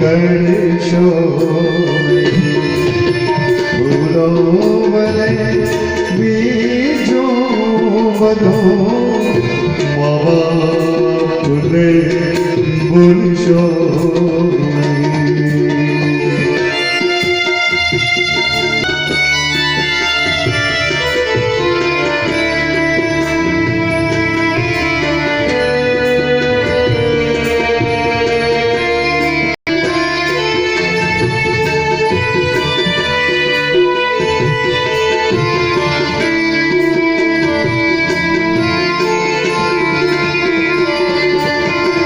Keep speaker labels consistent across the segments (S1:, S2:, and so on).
S1: કરશો ભૂલો ભલે બીજું બધું બાપને ભૂલશો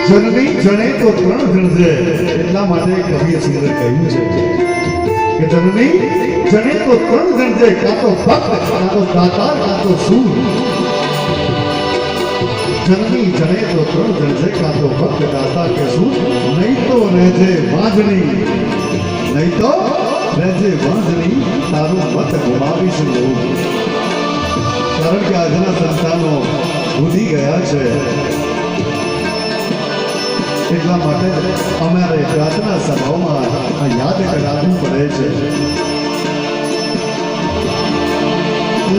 S1: જનની જણે તો ત્રણ જણ છે એટલા માટે કવિએ સુંદર કહ્યું છે કે જનની જણે તો ત્રણ જણ છે કાં તો ભક્ત કાં તો દાતા કાં તો સૂર જનની જણે તો ત્રણ જણ છે કાં તો ભક્ત દાતા કે સૂર નહીં તો રહેજે વાંજણી નહીં તો રહેજે વાંજણી તારું મત ગુમાવીશ નહીં કારણ કે આજના સંતાનો ભૂલી ગયા છે એટલા માટે અમારે પ્રાર્થના સભાઓમાં યાદ કરાવવું પડે છે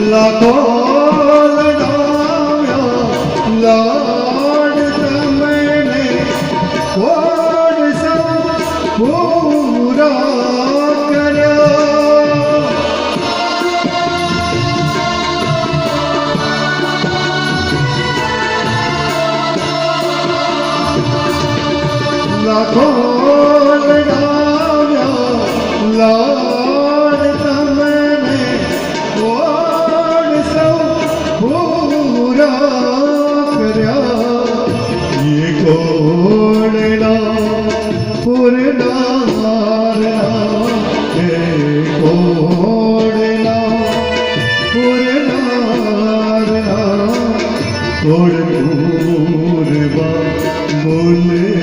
S1: લાખો લડાવ્યો લાડ તમને કોણ સૌ પૂરા કર્યો લાખો લડાવ્યો લાડ તમને કોણ સૌ પૂરા કર્યા એ કોણના પૂરનારના એ કોણના પૂરનારના કોણ પૂરવા બોલે